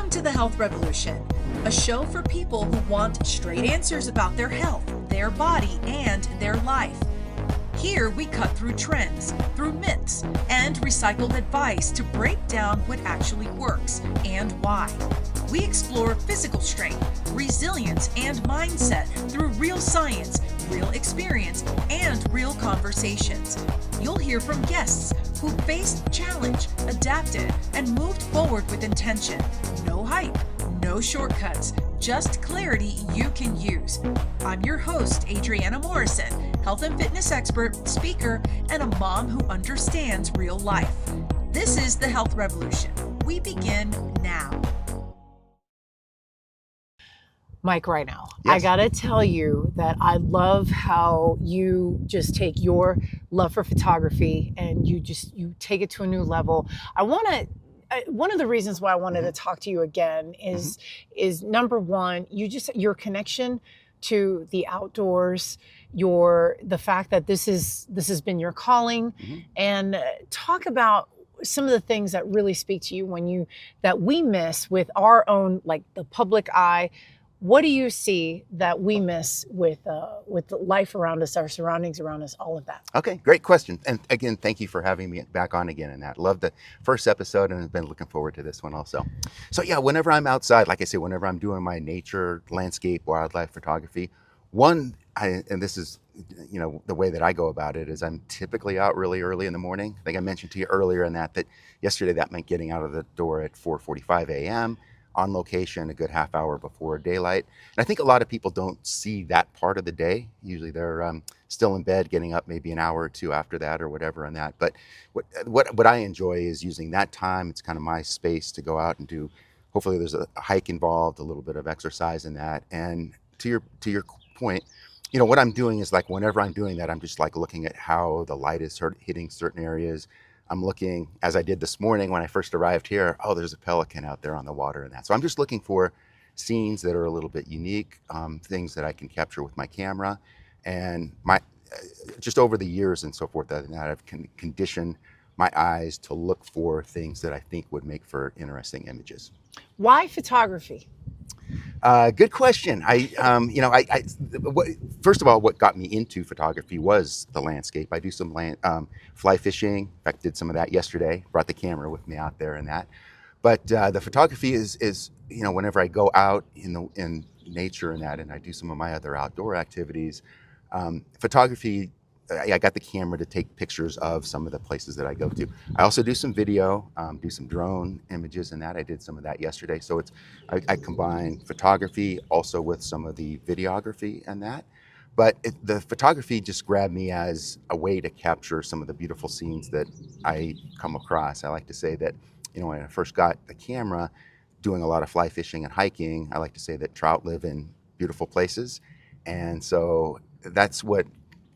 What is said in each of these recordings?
Welcome to the Health Revolution, a show for people who want straight answers about their health, their body, and their life. Here we cut through trends, through myths, and recycled advice to break down what actually works and why. We explore physical strength, resilience, and mindset through real science, real experience, and real conversations. You'll hear from guests who faced challenge, adapted, and moved forward with intention. No hype, no shortcuts, just clarity you can use. I'm your host, Adriana Morrison, health and fitness expert, speaker, and a mom who understands real life. This is the Health Revolution. We begin now. Mike Ryno, Yes. I gotta tell you that I love how you just take your love for photography and you take it to a new level. One of the reasons why I wanted to talk to you again is number one, your connection to the outdoors, the fact that this has been your calling, and talk about some of the things that really speak to you that we miss with our own, like the public eye. What do you see that we miss with the life around us, our surroundings around us, all of that? Okay, great question. And again, thank you for having me back on again in that. Love the first episode and have been looking forward to this one also. So yeah, whenever I'm outside, like I say, whenever I'm doing my nature, landscape, wildlife photography, and this is, the way that I go about it is I'm typically out really early in the morning. I think I mentioned to you earlier in that yesterday that meant getting out of the door at 4:45 a.m., on location a good half hour before daylight. And I think a lot of people don't see that part of the day. Usually they're still in bed, getting up maybe an hour or two after that or whatever on that. But what I enjoy is using that time. It's kind of my space to go out and do, hopefully there's a hike involved, a little bit of exercise in that. And to your point, what I'm doing is, like, whenever I'm doing that, I'm just like looking at how the light is hitting certain areas. I'm looking, as I did this morning when I first arrived here, there's a pelican out there on the water and that. So I'm just looking for scenes that are a little bit unique, things that I can capture with my camera. And just over the years and so forth, that I've conditioned my eyes to look for things that I think would make for interesting images. Why photography? Good question. First of all, what got me into photography was the landscape. I do some fly fishing. In fact, did some of that yesterday. Brought the camera with me out there and that. But the photography is whenever I go out in nature and that, and I do some of my other outdoor activities, photography. I got the camera to take pictures of some of the places that I go to. I also do some video, do some drone images and that. I did some of that yesterday. So I combine photography also with some of the videography and that. But the photography just grabbed me as a way to capture some of the beautiful scenes that I come across. I like to say that, when I first got the camera, doing a lot of fly fishing and hiking, I like to say that trout live in beautiful places. And so that's what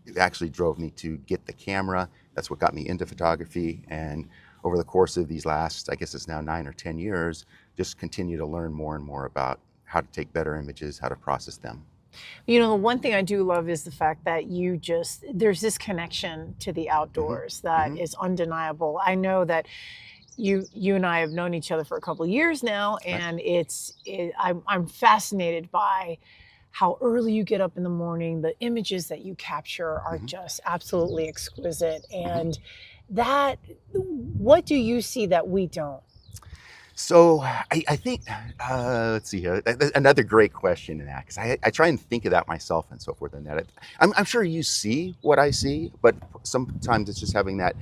it actually drove me to get the camera. That's what got me into photography. And over the course of these last, I guess it's now 9 or 10 years, just continue to learn more and more about how to take better images, how to process them. The one thing I do love is the fact that there's this connection to the outdoors that is undeniable. I know that you and I have known each other for a couple of years now, and I'm fascinated by how early you get up in the morning. The images that you capture are just absolutely exquisite. And what do you see that we don't? So I think, let's see here, another great question in that, because I try and think of that myself and so forth and that. I'm sure you see what I see, but sometimes it's just having that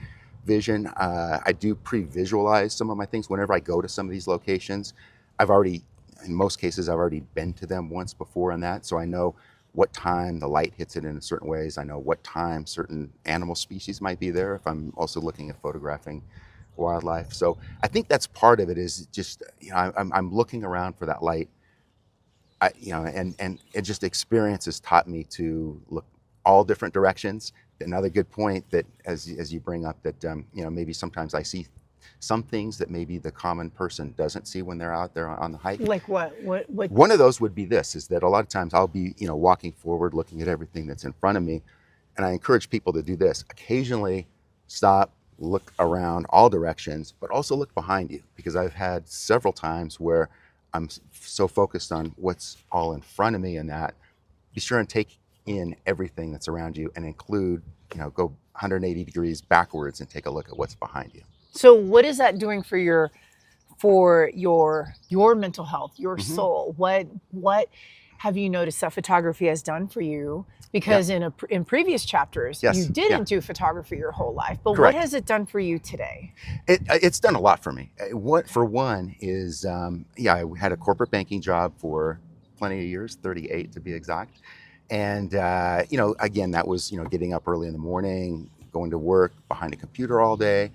vision. I do pre-visualize some of my things whenever I go to some of these locations. In most cases, I've already been to them once before and that, so I know what time the light hits it in certain ways. I know what time certain animal species might be there if I'm also looking at photographing wildlife. So I think that's part of it, is just, I'm looking around for that light, and it just experience has taught me to look all different directions. Another good point that, as you bring up, that, maybe sometimes I see some things that maybe the common person doesn't see when they're out there on the hike. Like what? One of those would be this, is that a lot of times I'll be, walking forward, looking at everything that's in front of me. And I encourage people to do this. Occasionally stop, look around all directions, but also look behind you, because I've had several times where I'm so focused on what's all in front of me, and that be sure and take in everything that's around you and include, go 180 degrees backwards and take a look at what's behind you. So what is that doing for your mental health, your Mm-hmm. soul? What have you noticed that photography has done for you? Because in previous chapters, Yes. you didn't do photography your whole life, but Correct. what has it done for you today? It's done a lot for me. What for one is, I had a corporate banking job for plenty of years, 38 to be exact. And, again, that was, getting up early in the morning, going to work behind a computer all day.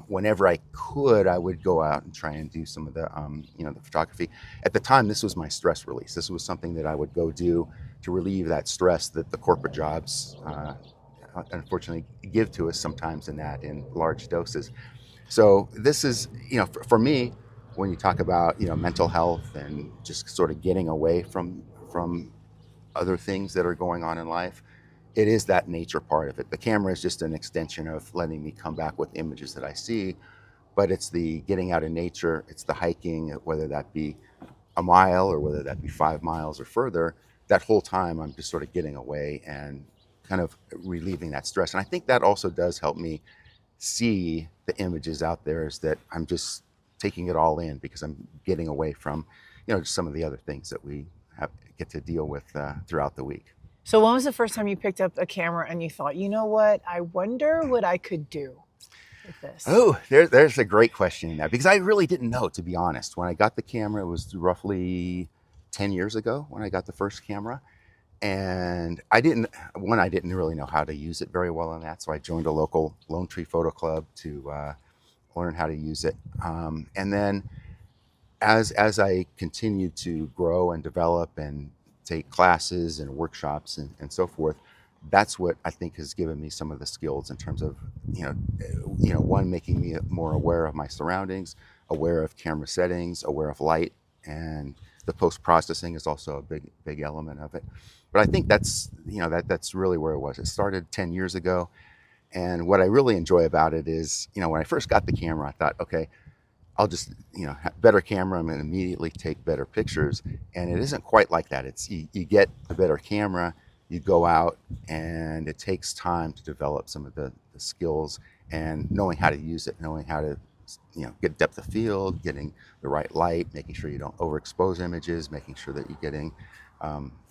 Whenever I could, I would go out and try and do some of the, the photography. At the time, this was my stress release. This was something that I would go do to relieve that stress that the corporate jobs, unfortunately, give to us sometimes in large doses. So this is, for me, when you talk about, mental health and just sort of getting away from other things that are going on in life, it is that nature part of it. The camera is just an extension of letting me come back with images that I see, but it's the getting out in nature, it's the hiking, whether that be a mile or whether that be 5 miles or further. That whole time I'm just sort of getting away and kind of relieving that stress. And I think that also does help me see the images out there, is that I'm just taking it all in because I'm getting away from, just some of the other things that we get to deal with throughout the week. So when was the first time you picked up a camera and you thought, you know what, I wonder what I could do with this? Oh, there's a great question in that, because I really didn't know, to be honest. When I got the camera, it was roughly 10 years ago when I got the first camera. And I didn't really know how to use it very well on that. So I joined a local Lone Tree Photo Club to learn how to use it. And then as I continued to grow and develop and take classes and workshops and so forth, that's what I think has given me some of the skills in terms of, one, making me more aware of my surroundings, aware of camera settings, aware of light, and the post-processing is also a big element of it. But I think that's, that's really where it was. It started 10 years ago. And what I really enjoy about it is, when I first got the camera, I thought, okay, I'll just, have better camera, I'm going to immediately take better pictures. And it isn't quite like that. It's you get a better camera, you go out, and it takes time to develop some of the skills and knowing how to use it, knowing how to, get depth of field, getting the right light, making sure you don't overexpose images, making sure that you're getting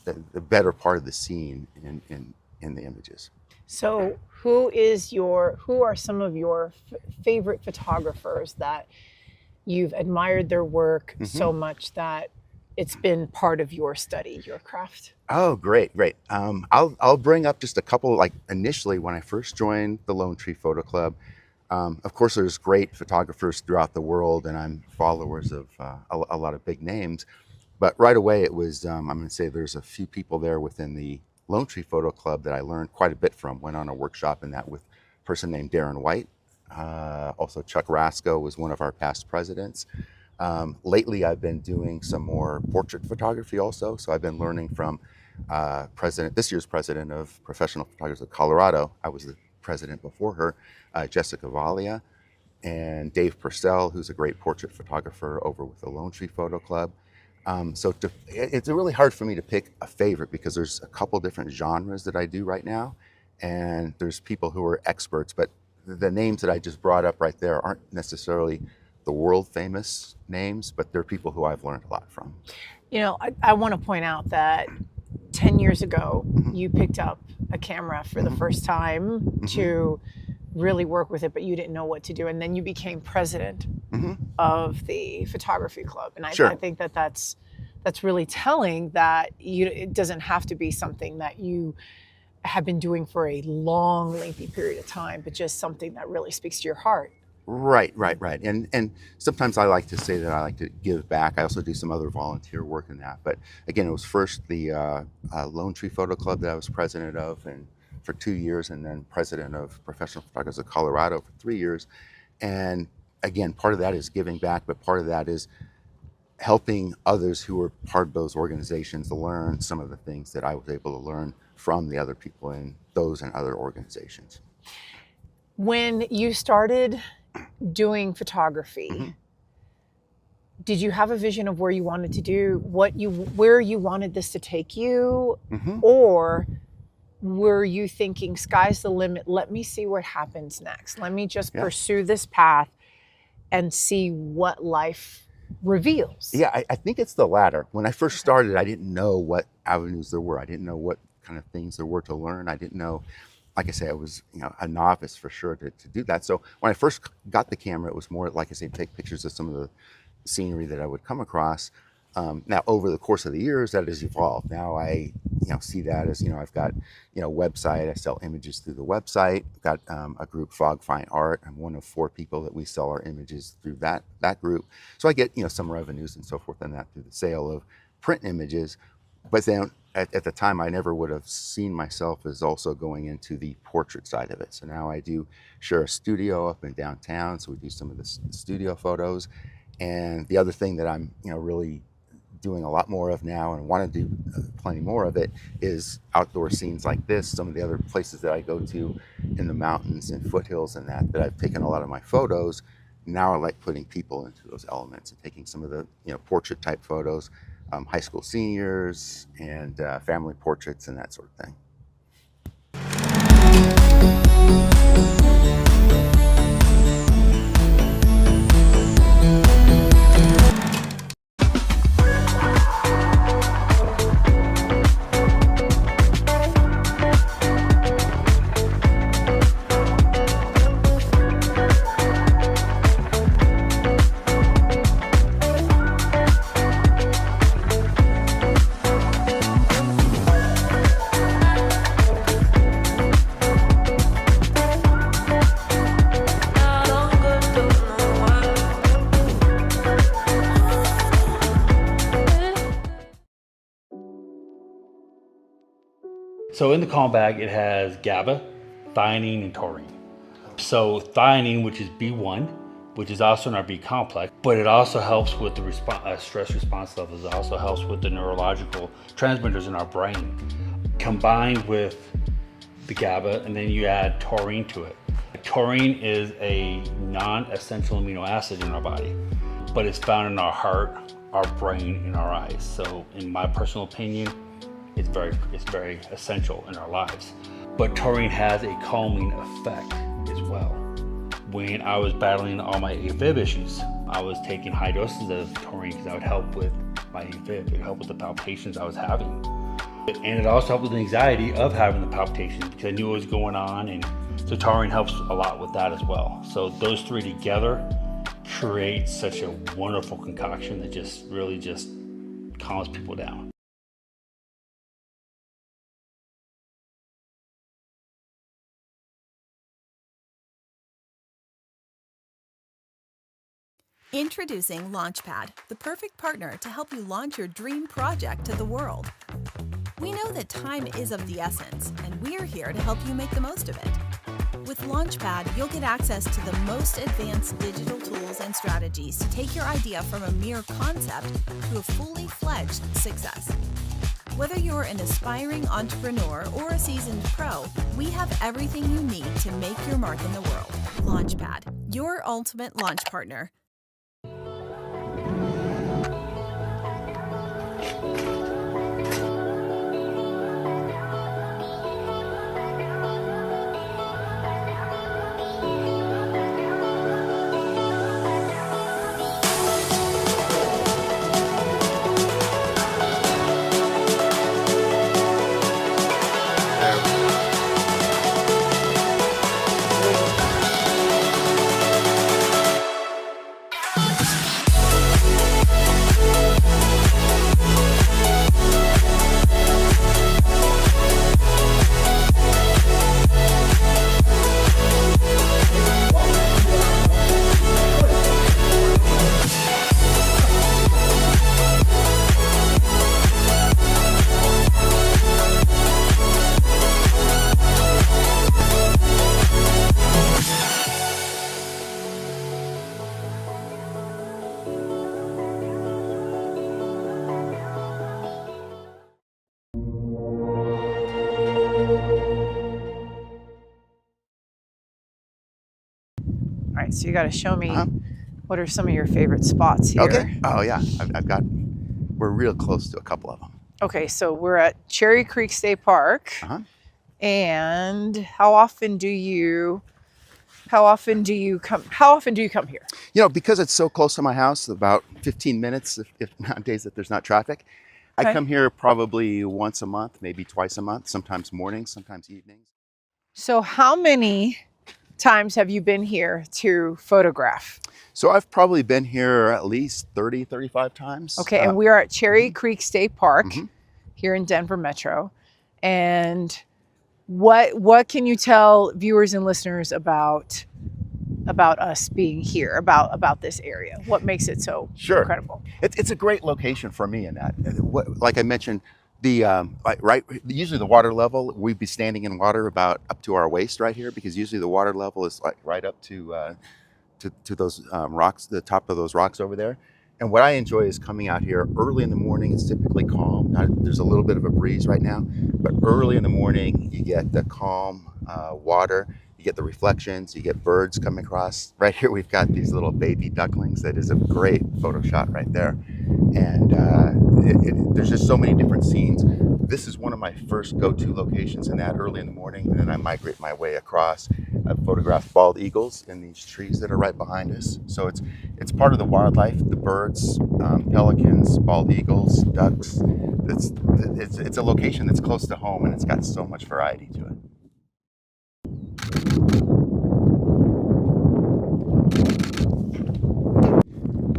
the better part of the scene in the images. So who are some of your favorite photographers that you've admired their work so much that it's been part of your study, your craft? Oh, great. I'll bring up just a couple. Like initially, when I first joined the Lone Tree Photo Club, of course, there's great photographers throughout the world, and I'm followers of a lot of big names. But right away, it was, I'm going to say there's a few people there within the Lone Tree Photo Club that I learned quite a bit from. Went on a workshop in that with a person named Darren White. Also, Chuck Rasco was one of our past presidents. Lately, I've been doing some more portrait photography also. So I've been learning from this year's president of Professional Photographers of Colorado. I was the president before her, Jessica Valia, and Dave Purcell, who's a great portrait photographer over with the Lone Tree Photo Club. It's really hard for me to pick a favorite because there's a couple different genres that I do right now, and there's people who are experts, but the names that I just brought up right there aren't necessarily the world famous names, but they're people who I've learned a lot from. I want to point out that 10 years ago, you picked up a camera for the first time to really work with it, but you didn't know what to do. And then you became president of the photography club. And I think that's really telling that it doesn't have to be something that you have been doing for a long, lengthy period of time, but just something that really speaks to your heart. Right. And sometimes I like to say that I like to give back. I also do some other volunteer work in that. But again, it was first the Lone Tree Photo Club that I was president of and for 2 years, and then president of Professional Photographers of Colorado for 3 years. And again, part of that is giving back, but part of that is helping others who were part of those organizations to learn some of the things that I was able to learn from the other people in those and other organizations. When you started doing photography, did you have a vision of where you wanted to do where you wanted this to take you? Or were you thinking sky's the limit, let me see what happens next, let me just pursue this path and see what life reveals? Yeah, I think it's the latter. When I first started, I didn't know what avenues there were. I didn't know what kind of things there were to learn. I didn't know, like I say, I was a novice for sure to do that. So when I first got the camera, it was more, like I say, take pictures of some of the scenery that I would come across. Now, over the course of the years, that has evolved. Now I, see that as, I've got, website. I sell images through the website. I've got a group, Fog Fine Art. I'm one of 4 people that we sell our images through that group. So I get, some revenues and so forth on that through the sale of print images. But then at the time, I never would have seen myself as also going into the portrait side of it. So now I do share a studio up in downtown. So we do some of the studio photos. And the other thing that I'm, really doing a lot more of now and want to do plenty more of it is outdoor scenes like this. Some of the other places that I go to in the mountains and foothills and that I've taken a lot of my photos. Now I like putting people into those elements and taking some of the, portrait type photos, high school seniors and family portraits and that sort of thing. So in the calm bag, it has GABA, theanine, and taurine. So theanine, which is B1, which is also in our B complex, but it also helps with the stress response levels. It also helps with the neurological transmitters in our brain. Combined with the GABA, and then you add taurine to it. Taurine is a non-essential amino acid in our body, but it's found in our heart, our brain, and our eyes. So in my personal opinion, it's very essential in our lives. But taurine has a calming effect as well. When I was battling all my AFib issues, I was taking high doses of taurine because that would help with my AFib. It would help with the palpitations I was having. And it also helped with the anxiety of having the palpitations because I knew what was going on, and so taurine helps a lot with that as well. So those 3 together create such a wonderful concoction that just really just calms people down. Introducing Launchpad, the perfect partner to help you launch your dream project to the world. We know that time is of the essence, and we're here to help you make the most of it. With Launchpad, you'll get access to the most advanced digital tools and strategies to take your idea from a mere concept to a fully fledged success. Whether you're an aspiring entrepreneur or a seasoned pro, we have everything you need to make your mark in the world. Launchpad, your ultimate launch partner. All right, so you got to show me What are some of your favorite spots here? Okay. Oh yeah, we're real close to a couple of them. Okay, so we're at Cherry Creek State Park. Uh-huh. And how often do you come here? You know, because it's so close to my house, about 15 minutes, if not days that there's not traffic. Okay. I come here probably once a month, maybe twice a month, sometimes mornings, sometimes evenings. So how many times have you been here to photograph? So I've probably been here at least 30, 35 times. Okay, and we are at Cherry Creek State Park here in Denver Metro. And what can you tell viewers and listeners about us being here, about this area? What makes it so incredible? It's a great location for me in that. Like I mentioned, usually the water level, we'd be standing in water about up to our waist right here, because usually the water level is like right up to those rocks, the top of those rocks over there. And what I enjoy is coming out here early in the morning. It's typically calm. There's a little bit of a breeze right now, but early in the morning, you get the calm water, you get the reflections, you get birds coming across. Right here, we've got these little baby ducklings. That is a great photo shot right there. And there's just so many different scenes. This is one of my first go-to locations in that early in the morning, and then I migrate my way across. I've photographed bald eagles in these trees that are right behind us. So it's part of the wildlife, the birds, pelicans, bald eagles, ducks. It's a location that's close to home, and it's got so much variety to it.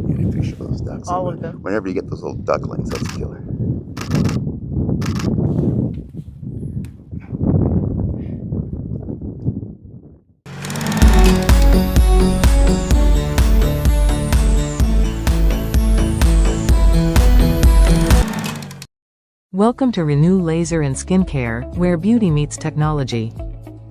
Get a picture of those ducks. All of them. Whenever you get those little ducklings, that's killer. Welcome to Ryno Laser and Skincare, where beauty meets technology.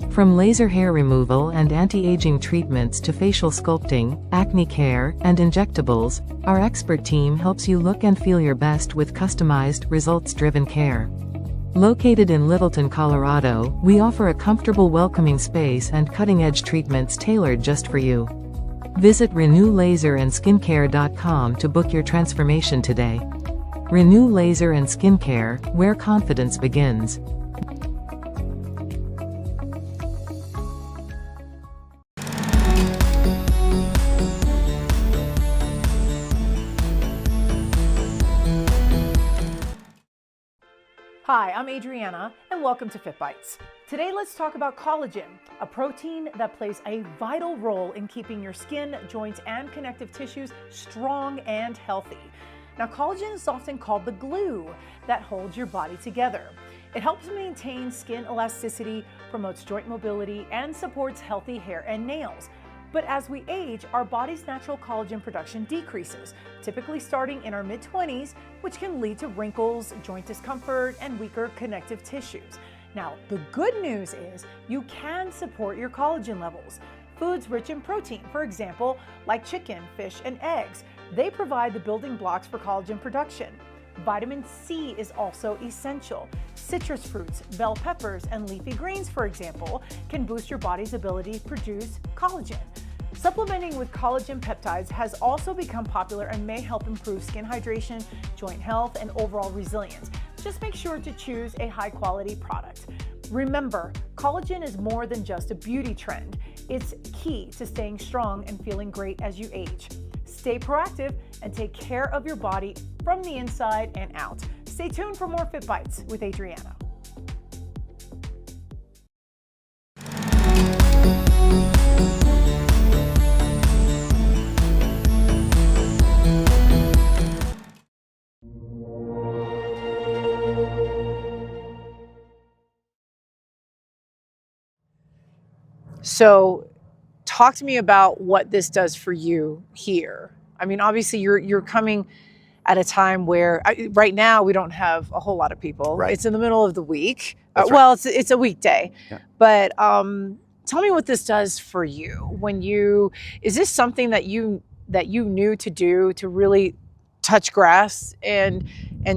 From laser hair removal and anti-aging treatments to facial sculpting, acne care, and injectables, our expert team helps you look and feel your best with customized, results-driven care. Located in Littleton, Colorado, we offer a comfortable, welcoming space and cutting-edge treatments tailored just for you. Visit RynoLaserandSkincare.com to book your transformation today. Ryno Laser and Skincare, where confidence begins. Hi, I'm Adriana, and welcome to Fit Bites. Today, let's talk about collagen, a protein that plays a vital role in keeping your skin, joints, and connective tissues strong and healthy. Now, collagen is often called the glue that holds your body together. It helps maintain skin elasticity, promotes joint mobility, and supports healthy hair and nails. But as we age, our body's natural collagen production decreases, typically starting in our mid-20s, which can lead to wrinkles, joint discomfort, and weaker connective tissues. Now, the good news is you can support your collagen levels. Foods rich in protein, for example, like chicken, fish, and eggs, they provide the building blocks for collagen production. Vitamin C is also essential. Citrus fruits, bell peppers, and leafy greens, for example, can boost your body's ability to produce collagen. Supplementing with collagen peptides has also become popular and may help improve skin hydration, joint health, and overall resilience. Just make sure to choose a high-quality product. Remember, collagen is more than just a beauty trend. It's key to staying strong and feeling great as you age. Stay proactive and take care of your body from the inside and out. Stay tuned for more Fit Bites with Adriana. So talk to me about what this does for you here. I mean, obviously you're coming at a time where right now we don't have a whole lot of people. Right. It's in the middle of the week. That's Well, it's a weekday. Yeah. But tell me what this does for you. Is this something that you knew to do to really touch grass and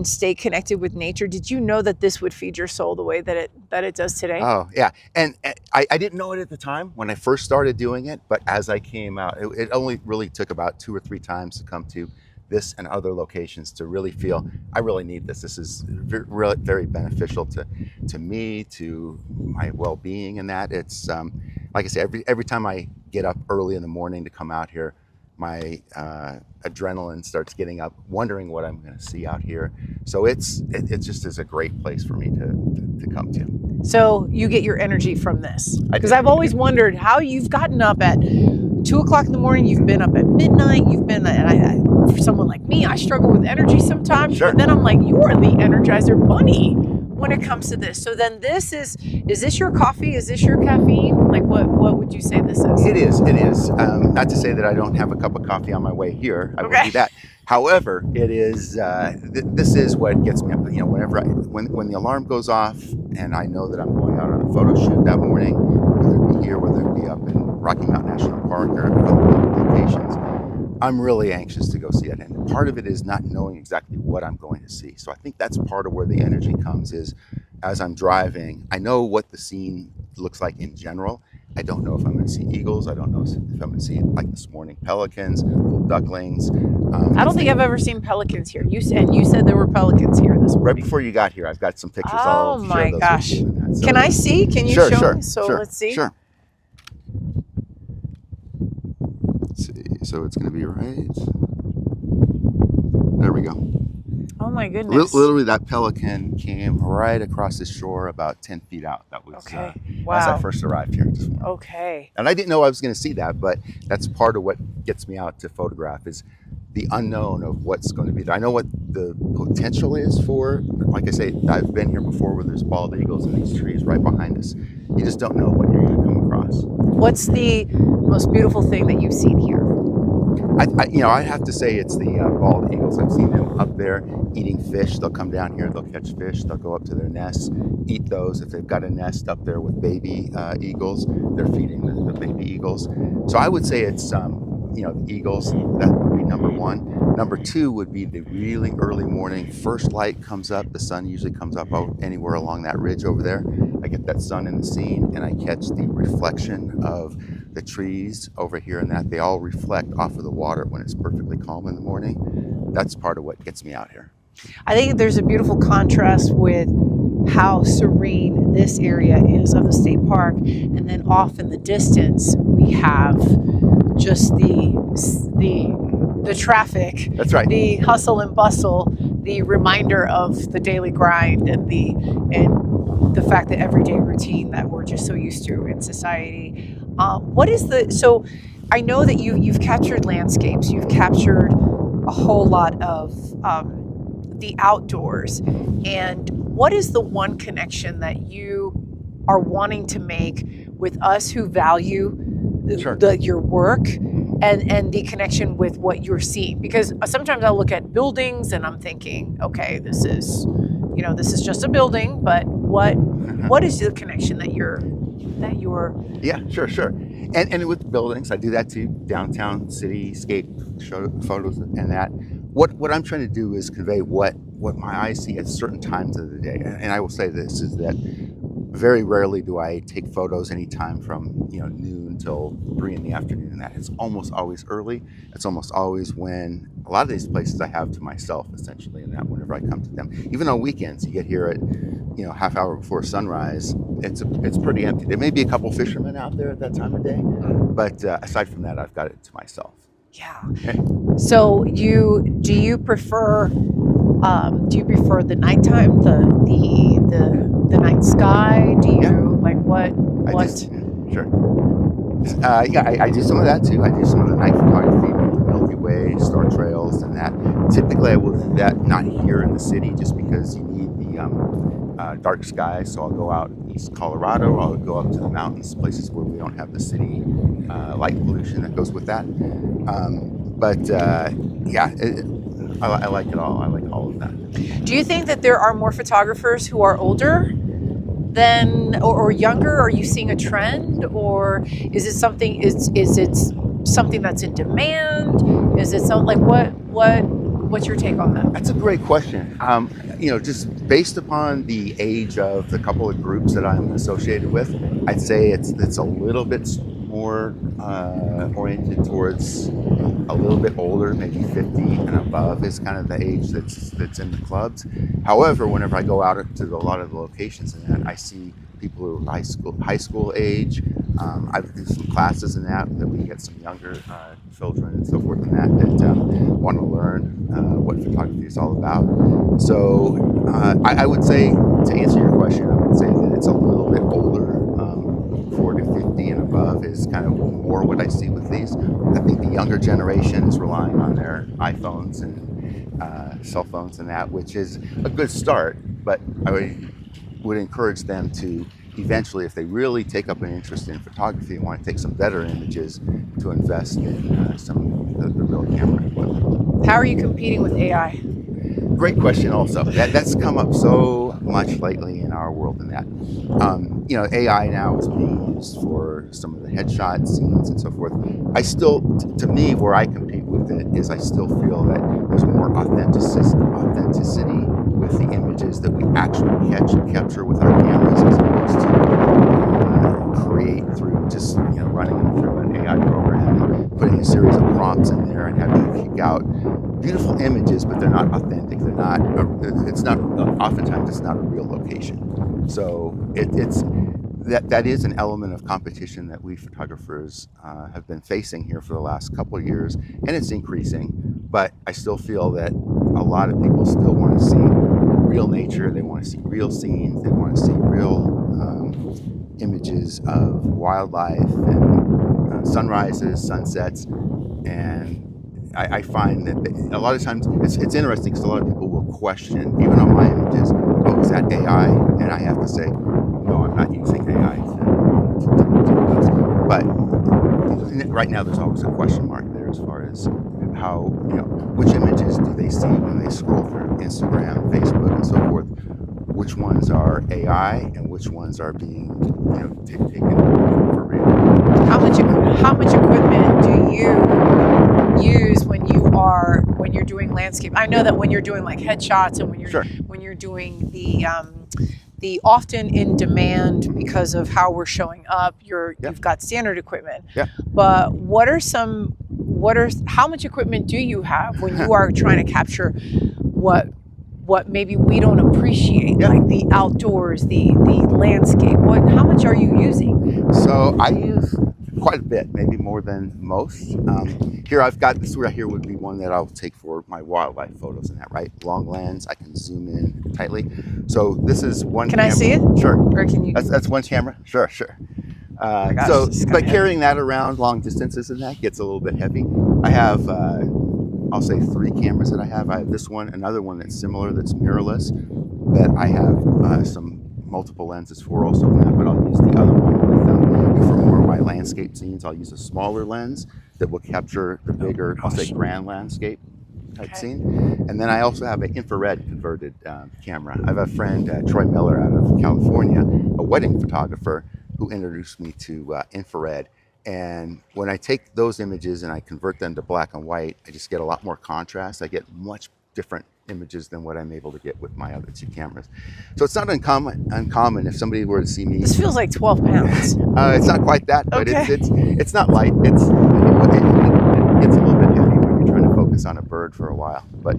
stay connected with nature. Did you know that this would feed your soul the way that it does today? Oh, yeah. And I didn't know it at the time when I first started doing it, but as I came out, it only really took about 2 or 3 times to come to this and other locations to really feel, I really need this. This is very, very beneficial to me, to my well-being, and that. It's, like I say, every time I get up early in the morning to come out here, my adrenaline starts getting up, wondering what I'm going to see out here. So it just is a great place for me to come to. So you get your energy from this? Because I I've always wondered how you've gotten up at 2 o'clock in the morning. You've been up at midnight. You've been, for someone like me, I struggle with energy sometimes. Sure. But then I'm like, you are the Energizer Bunny when it comes to this. So then this is this your coffee? Is this your caffeine? Like what would you say this is? It is. Not to say that I don't have a cup of coffee on my way here. I will do that. However, it is. This is what gets me up. You know, when the alarm goes off, and I know that I'm going out on a photo shoot that morning, whether it be here, whether it be up in Rocky Mountain National Park or other locations, I'm really anxious to go see it. And part of it is not knowing exactly what I'm going to see. So I think that's part of where the energy comes is, as I'm driving, I know what the scene looks like in general. I don't know if I'm going to see eagles. I don't know if I'm going to see, like this morning, pelicans, little ducklings. I don't think I've ever seen pelicans here. You said there were pelicans here this morning. Right before you got here, I've got some pictures. Oh my gosh. So, can I see? Can you show me? So let's see. Sure. Let's see. So it's going to be right. There we go. Oh my goodness. Literally, that pelican came right across the shore about 10 feet out. That was okay. As I first arrived here this morning. Okay. And I didn't know I was going to see that, but that's part of what gets me out to photograph is the unknown of what's going to be there. I know what the potential is for, like I say, I've been here before where there's bald eagles in these trees right behind us. You just don't know what you're going to come across. What's the most beautiful thing that you've seen here? I have to say it's the bald eagles. I've seen them up there eating fish. They'll come down here, they'll catch fish, they'll go up to their nests, eat those. If they've got a nest up there with baby eagles, they're feeding the baby eagles. So I would say it's, the eagles, that would be number one. Number two would be the really early morning. First light comes up, the sun usually comes up out anywhere along that ridge over there. I get that sun in the scene and I catch the reflection of the trees over here, and that they all reflect off of the water when it's perfectly calm in the morning. That's part of what gets me out here. I think there's a beautiful contrast with how serene this area is of the state park, and then off in the distance we have just the traffic. That's right. The hustle and bustle, the reminder of the daily grind, and the fact that everyday routine that we're just so used to in society. So I know that you've captured landscapes, you've captured a whole lot of the outdoors, and what is the one connection that you are wanting to make with us who value your work and the connection with what you're seeing? Because sometimes I'll look at buildings and I'm thinking, okay, this is just a building, but what is the connection that you're Yeah, sure. And with buildings, I do that too. Downtown cityscape photos and that. What I'm trying to do is convey what my eyes see at certain times of the day. And I will say this is that very rarely do I take photos anytime from noon till 3 in the afternoon. And that it's almost always early. It's almost always when a lot of these places I have to myself essentially. And that whenever I come to them, even on weekends, you get here at half hour before sunrise. It's pretty empty. There may be a couple fishermen out there at that time of day, but aside from that, I've got it to myself. Yeah. So do you prefer the nighttime, the night sky? Do you like what? Sure. I do some of that too. I do some of the night photography, Milky Way, star trails, and that. Typically, I will do that not here in the city, just because you need the dark sky. So I'll go out east Colorado. I'll go up to the mountains, places where we don't have the city light pollution that goes with that. I like it all. I like all of that. Do you think that there are more photographers who are older than or younger? Are you seeing a trend, or is it something? Is it something that's in demand? Is it something like what What's your take on that? That's a great question. Just based upon the age of the couple of groups that I'm associated with, I'd say it's a little bit more oriented towards a little bit older, maybe 50 and above is kind of the age that's in the clubs. However, whenever I go out to a lot of the locations and that, I see people who are high school age. I've done some classes in that we get some younger children and so forth in that want to learn what photography is all about. So I would say, to answer your question, I would say that it's a little bit older. 40, 50 and above is kind of more what I see with these. I think the younger generation is relying on their iPhones and cell phones and that, which is a good start, but I would encourage them to eventually, if they really take up an interest in photography and want to take some better images, to invest in some of the real camera equipment. How are you competing with AI? Great question also. That's come up so much lately in our world in that. AI now is being used for some of the headshot scenes and so forth. I still, to me, where I compete with it is I still feel that there's more authenticity with the images that we actually capture with our cameras as opposed to create through just running them through an AI program and putting a series of prompts in there and having it kick out beautiful images, but they're not authentic. They're not. It's not. Oftentimes, it's not a real location. So that is an element of competition that we photographers have been facing here for the last couple of years, and it's increasing. But I still feel that a lot of people still want to see real nature. They want to see real scenes. They want to see real images of wildlife and sunrises, sunsets, and I find that a lot of times it's interesting because a lot of people will question, even on my images, oh, is that AI? And I have to say, no, I'm not using AI to do this. But right now there's always a question mark there as far as how, which images do they see when they scroll through Instagram, Facebook, and so forth? Which ones are AI and which ones are being, taken for real? How much equipment do you use when you're doing landscape? I know that when you're doing like headshots and when you're doing the often in demand because of how we're showing up, you've got standard equipment. Yeah. But how much equipment do you have when you are trying to capture what maybe we don't appreciate, like the outdoors, the landscape? How much are you using? So I use quite a bit, maybe more than most. Here I've got this right here would be one that I'll take for my wildlife photos and that, right? Long lens, I can zoom in tightly. So this is one camera. Can I see it? Sure. Or can you? That's one camera? Sure. Gosh, but carrying that around long distances and that gets a little bit heavy. I have, I'll say 3 cameras that I have. I have this one, another one that's similar, that's mirrorless, that I have some multiple lenses for also in that, but I'll use the other one with for more of my landscape scenes. I'll use a smaller lens that will capture the bigger, I'll say grand landscape type scene. And then I also have an infrared converted camera. I have a friend, Troy Miller out of California, a wedding photographer, who introduced me to infrared. And when I take those images and I convert them to black and white, I just get a lot more contrast. I get much different images than what I'm able to get with my other 2 cameras. So it's not uncommon if somebody were to see me. This feels like 12 pounds. It's not quite that, but okay. it's not light. It gets a little bit heavy when you're trying to focus on a bird for a while. But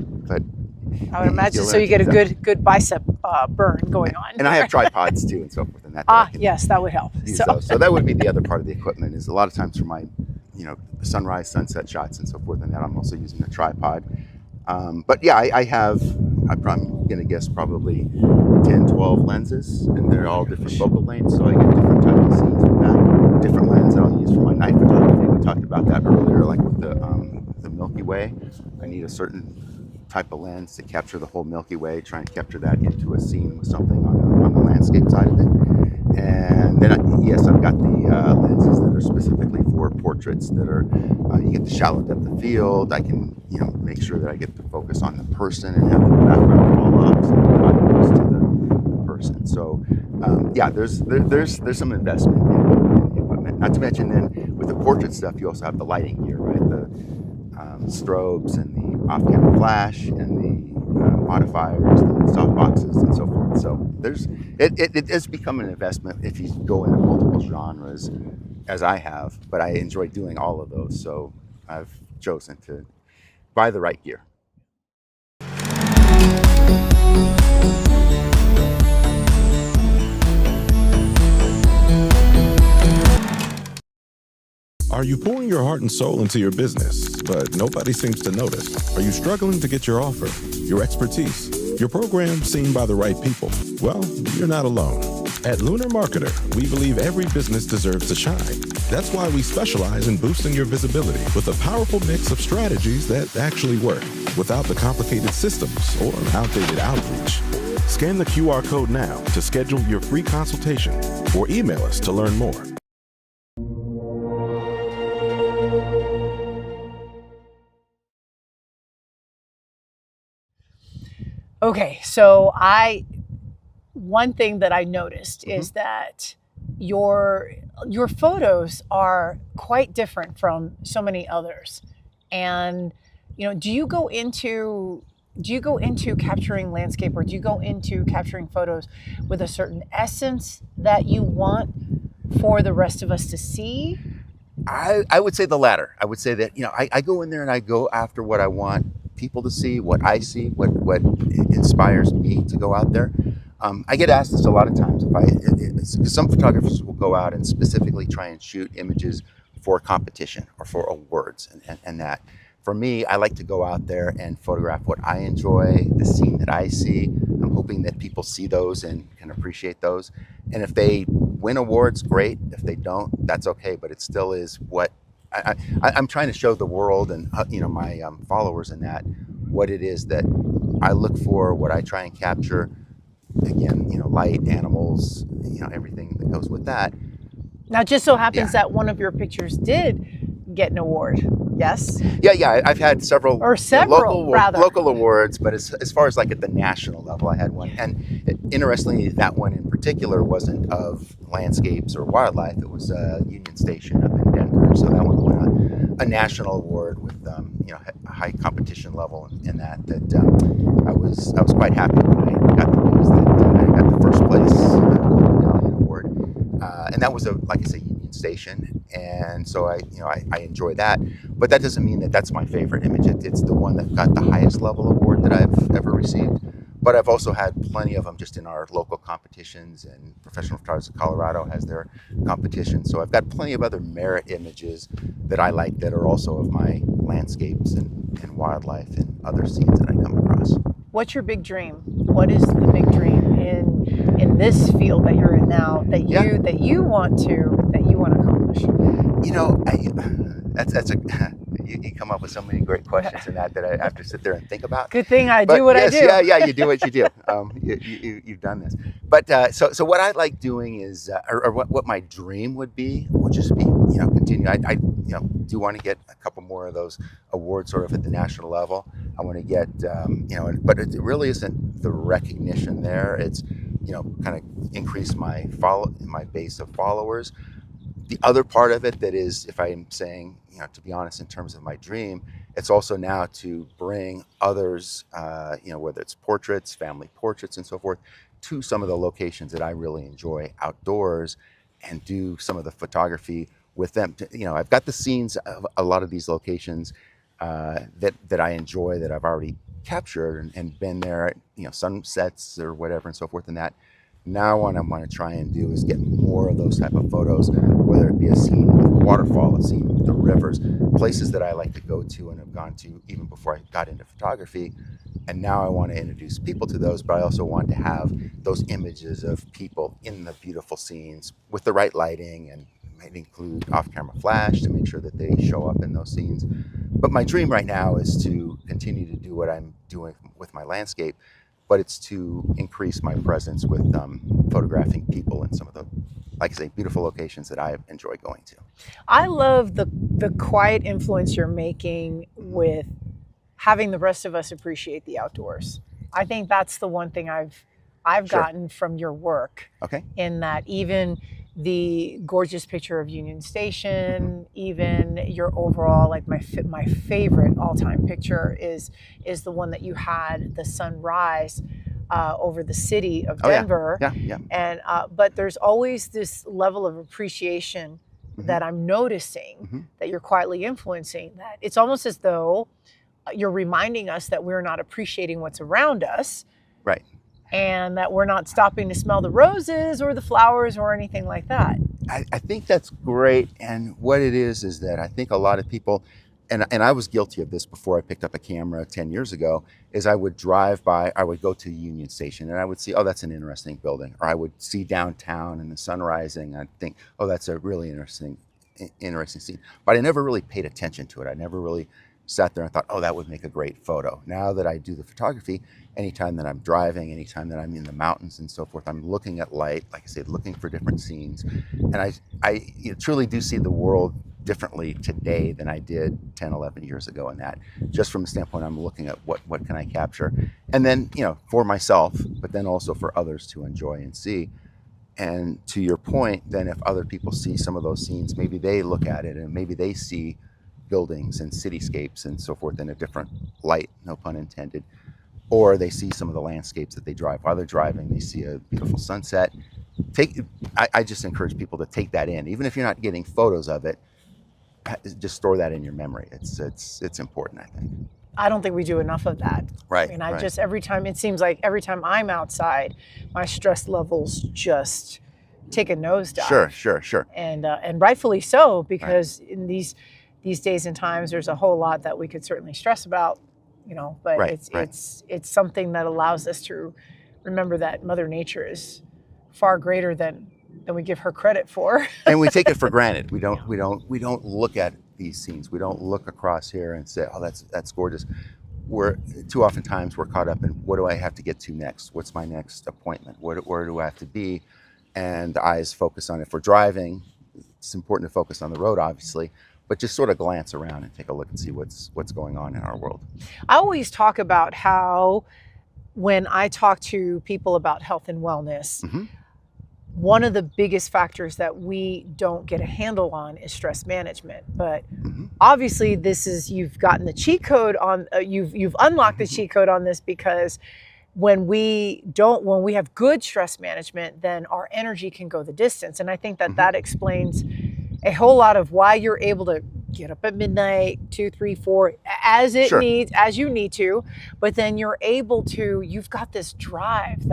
I would imagine so. You get a good bicep burn going on. And I have tripods too and so forth. And yes, that would help. So that would be the other part of the equipment. Is a lot of times for my, sunrise, sunset shots and so forth, and that I'm also using a tripod. But yeah, I'm probably going to guess probably 10, 12 lenses, and they're all different focal lengths, so I get different types of scenes with that. Different lens that I'll use for my night photography. We talked about that earlier, like with the Milky Way. I need a certain type of lens to capture the whole Milky Way, try and capture that into a scene with something on the landscape side of it. And then, I've got the lenses that are specifically for portraits that are, you get the shallow depth of field. I can, make sure that I get the focus on the person and have the background all up so the goes to the person. So, there's some investment in the equipment. Not to mention then, with the portrait stuff, you also have the lighting gear, right? strobes and the off-camera flash and the modifiers, the soft boxes, and so forth. So it has become an investment if you go into multiple genres, as I have. But I enjoy doing all of those, so I've chosen to buy the right gear. Are you pouring your heart and soul into your business, but nobody seems to notice? Are you struggling to get your offer, your expertise, your program seen by the right people? Well, you're not alone. At Lunar Marketer, we believe every business deserves to shine. That's why we specialize in boosting your visibility with a powerful mix of strategies that actually work without the complicated systems or outdated outreach. Scan the QR code now to schedule your free consultation or email us to learn more. Okay, so one thing that I noticed is that your photos are quite different from so many others. And do you go into capturing landscape, or do you go into capturing photos with a certain essence that you want for the rest of us to see? I would say the latter. I would say that, I go in there and I go after what I want people to see, what I see, what inspires me to go out there. I get asked this a lot of times. Because some photographers will go out and specifically try and shoot images for competition or for awards and that. For me, I like to go out there and photograph what I enjoy, the scene that I see. I'm hoping that people see those and can appreciate those. And if they win awards, great. If they don't, that's okay. But it still is what I'm trying to show the world and my followers in that what it is that I look for, what I try and capture. Again, light, animals, everything that goes with that. Now, just so happens that one of your pictures did get an award. Yes. Yeah. I've had several local awards, but as far as like at the national level, I had one. And interestingly, that one in particular wasn't of landscapes or wildlife. It was Union Station up in Denver. So that one won a national award with a high competition level, and that I was quite happy when I got the news that I got the first place gold medallion award, and that was like I say, Union Station, and so I enjoy that. But that doesn't mean that that's my favorite image. It's the one that got the highest level award that I've ever received. But I've also had plenty of them just in our local competitions, and Professional Photographers of Colorado has their competition. So I've got plenty of other merit images that I like that are also of my landscapes and wildlife and other scenes that I come across. What's your big dream? What is the big dream in this field that you're in now that you want to accomplish? You come up with so many great questions in that I have to sit there and think about. Good thing I do what I do. Yeah, you do what you do. You've done this. But so what I like doing is, or what my dream would just be, continue. I do want to get a couple more of those awards sort of at the national level. I want to get, but it really isn't the recognition there. It's, kind of increase my base of followers. The other part of it that is, if I'm saying, to be honest, in terms of my dream, it's also now to bring others, whether it's portraits, family portraits, and so forth, to some of the locations that I really enjoy outdoors, and do some of the photography with them. I've got the scenes of a lot of these locations that I enjoy, that I've already captured and been there, sunsets or whatever and so forth, and that. Now what I want to try and do is get more of those type of photos, whether it be a scene with a waterfall, a scene with the rivers, places that I like to go to and have gone to even before I got into photography. And now I want to introduce people to those, but I also want to have those images of people in the beautiful scenes with the right lighting, and might include off-camera flash to make sure that they show up in those scenes. But my dream right now is to continue to do what I'm doing with my landscape, but it's to increase my presence with photographing people in some of the, like I say, beautiful locations that I enjoy going to. I love the quiet influence you're making with having the rest of us appreciate the outdoors. I think that's the one thing I've gotten from your work. Okay. In that even the gorgeous picture of Union Station, even your overall, like my favorite all-time picture is the one that you had, the sunrise over the city of Denver. Yeah. And but there's always this level of appreciation that I'm noticing that you're quietly influencing, that it's almost as though you're reminding us that we're not appreciating what's around us. Right. And that we're not stopping to smell the roses or the flowers or anything like that. I think that's great. And what it is that I think a lot of people, and I was guilty of this before I picked up a camera 10 years ago, is I would drive by, I would go to Union Station and I would see, oh, that's an interesting building. Or I would see downtown and the sun rising. I'd think, oh, that's a really interesting scene. But I never really paid attention to it. I never really sat there and thought, oh, that would make a great photo. Now that I do the photography, anytime that I'm driving, anytime that I'm in the mountains and so forth, I'm looking at light, like I said, looking for different scenes. And I truly do see the world differently today than I did 10, 11 years ago in that. Just from the standpoint, I'm looking at what can I capture. And then, for myself, but then also for others to enjoy and see. And to your point, then if other people see some of those scenes, maybe they look at it and maybe they see buildings and cityscapes and so forth in a different light, no pun intended. Or they see some of the landscapes that they drive. While they're driving, they see a beautiful sunset. I just encourage people to take that in. Even if you're not getting photos of it, just store that in your memory. It's important, I think. I don't think we do enough of that. Right. And every time, it seems like every time I'm outside, my stress levels just take a nosedive. Sure. And rightfully so, because in these days and times, there's a whole lot that we could certainly stress about, but it's something that allows us to remember that Mother Nature is far greater than we give her credit for. And we take it for granted. We don't look at these scenes. We don't look across here and say, oh, that's gorgeous. We're too often times we're caught up in, what do I have to get to next? What's my next appointment? Where do I have to be? And the eyes focus on, if we're driving, it's important to focus on the road, obviously, but just sort of glance around and take a look and see what's going on in our world. I always talk about how when I talk to people about health and wellness, one of the biggest factors that we don't get a handle on is stress management. But obviously you've gotten the cheat code on, you've unlocked the cheat code on this, because when we have good stress management, then our energy can go the distance. And I think that explains a whole lot of why you're able to get up at midnight, 2, 3, 4, as you need to, but then you've got this drive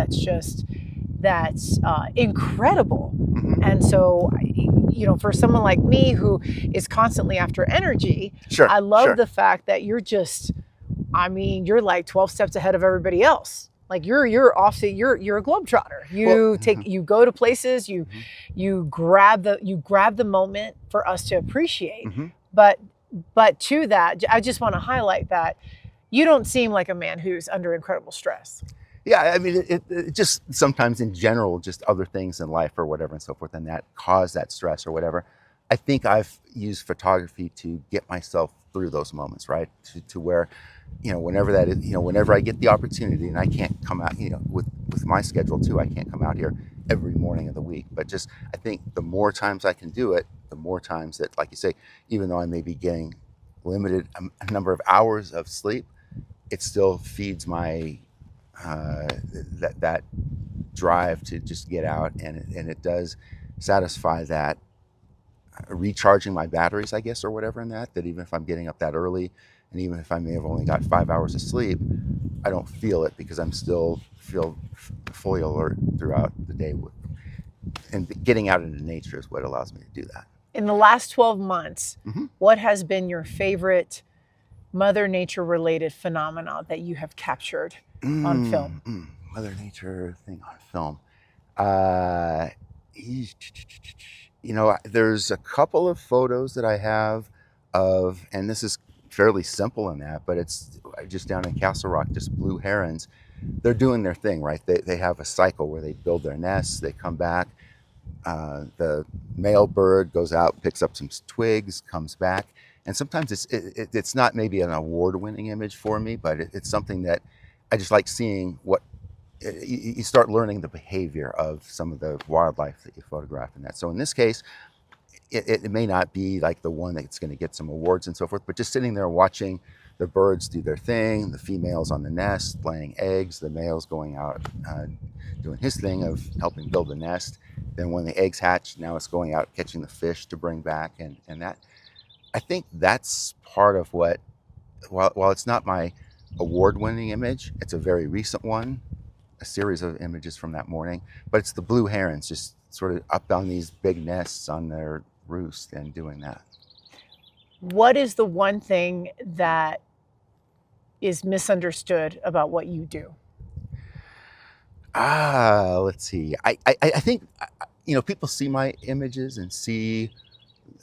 that's incredible. And so, for someone like me who is constantly after energy, I love the fact that you're you're like 12 steps ahead of everybody else. Like you're a globetrotter. You go to places, you grab the moment for us to appreciate. But to that, I just want to highlight that you don't seem like a man who's under incredible stress. Yeah, I mean, it just sometimes in general, just other things in life or whatever and so forth, and that cause that stress or whatever. I think I've used photography to get myself through those moments, right? To where, whenever that is, whenever I get the opportunity, and I can't come out, with my schedule too, I can't come out here every morning of the week. But just, I think the more times I can do it, the more times that, like you say, even though I may be getting limited a number of hours of sleep, it still feeds my that drive to just get out, and it does satisfy that recharging my batteries, I guess, or whatever, in that even if I'm getting up that early, and even if I may have only got 5 hours of sleep, I don't feel it, because I'm still feel fully alert throughout the day. And getting out into nature is what allows me to do that. In the last 12 months, what has been your favorite Mother Nature related phenomena that you have captured on film? Mother Nature thing on film. There's a couple of photos that I have of, and this is fairly simple in that, but it's just down in Castle Rock, just blue herons. They're doing their thing, right? They have a cycle where they build their nests, they come back. The male bird goes out, picks up some twigs, comes back. And sometimes it's not maybe an award-winning image for me, but it's something that I just like seeing what you start learning the behavior of some of the wildlife that you photograph in that. So in this case, it may not be like the one that's going to get some awards and so forth, but just sitting there watching the birds do their thing, the females on the nest laying eggs, the males going out doing his thing of helping build the nest. Then when the eggs hatch, now it's going out catching the fish to bring back, and that, I think that's part of what, while it's not my award-winning image, it's a very recent one, a series of images from that morning, but it's the blue herons just sort of up on these big nests on their roost and doing that. What is the one thing that is misunderstood about what you do? Let's see. I think, people see my images and see,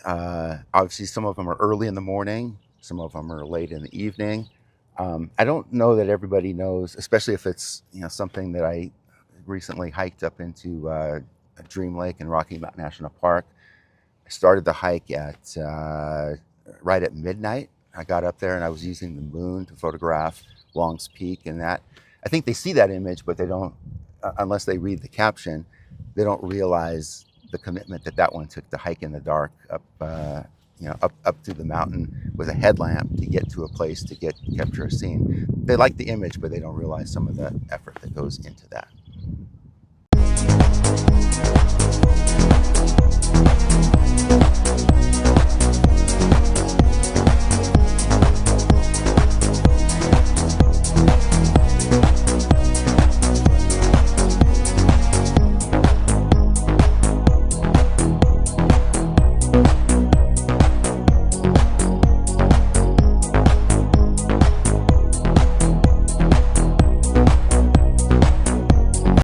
obviously some of them are early in the morning, some of them are late in the evening. I don't know that everybody knows, especially if it's, something that I recently hiked up into Dream Lake in Rocky Mountain National Park. I started the hike at right at midnight. I got up there and I was using the moon to photograph Long's Peak, and that, I think they see that image, but they don't, unless they read the caption, they don't realize the commitment that one took to hike in the dark up, up through the mountain with a headlamp to get to a place to capture a scene. They like the image, but they don't realize some of the effort that goes into that.